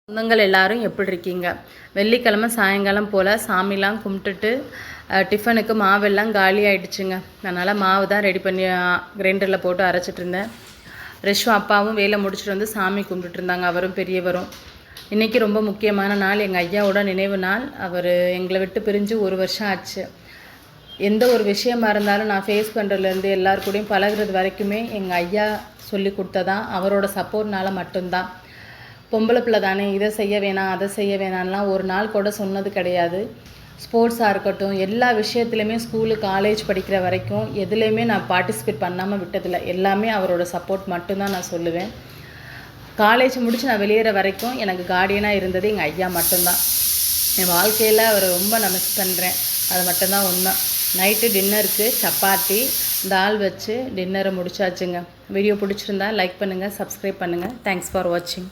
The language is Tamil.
சொந்தங்கள் எல்லாரும் எப்படி இருக்கீங்க? வெள்ளிக்கிழமை சாயங்காலம் போல் சாமிலாம் கும்பிட்டுட்டு டிஃபனுக்கு மாவெல்லாம் காலி ஆகிடுச்சுங்க. அதனால் மாவு தான் ரெடி பண்ணி கிரைண்டரில் போட்டு அரைச்சிட்டு இருந்தேன். ரெஷ்வா அப்பாவும் வேலை முடிச்சுட்டு வந்து சாமி கும்பிட்டுட்டு இருந்தாங்க, அவரும் பெரியவரும். இன்றைக்கி ரொம்ப முக்கியமான நாள், எங்கள் ஐயாவோட நினைவு நாள். அவர் எங்களை விட்டு பிரிஞ்சு 1 வருஷம் ஆச்சு. எந்த ஒரு விஷயமா இருந்தாலும் நான் ஃபேஸ் பண்ணுறதுலேருந்து எல்லாருக்கூடையும் பழகிறது வரைக்குமே எங்கள் ஐயா சொல்லி கொடுத்ததான், அவரோட சப்போர்ட்னால மட்டும்தான். பொம்பளை பிள்ளை தானே, இதை செய்ய வேணாம் அதை செய்ய வேணாம்லாம் ஒரு நாள் கூட சொன்னது கிடையாது. ஸ்போர்ட்ஸாக இருக்கட்டும், எல்லா விஷயத்துலையுமே ஸ்கூலு காலேஜ் படிக்கிற வரைக்கும் எதுலேயுமே நான் பார்ட்டிசிபேட் பண்ணாமல் விட்டதில்லை. எல்லாமே அவரோட சப்போர்ட் மட்டும்தான் நான் சொல்லுவேன். காலேஜ் முடித்து நான் வெளியேற வரைக்கும் எனக்கு கார்டியனாக இருந்தது எங்கள் ஐயா மட்டும்தான். என் வாழ்க்கையில் அவரை ரொம்ப நான் மிஸ் பண்ணுறேன். அது மட்டும்தான் உண்மை. நைட்டு டின்னருக்கு சப்பாத்தி தால் வச்சு டின்னரை முடிச்சாச்சுங்க. வீடியோ பிடிச்சிருந்தா லைக் பண்ணுங்கள், சப்ஸ்கிரைப் பண்ணுங்கள். தேங்க்ஸ் ஃபார் வாட்சிங்.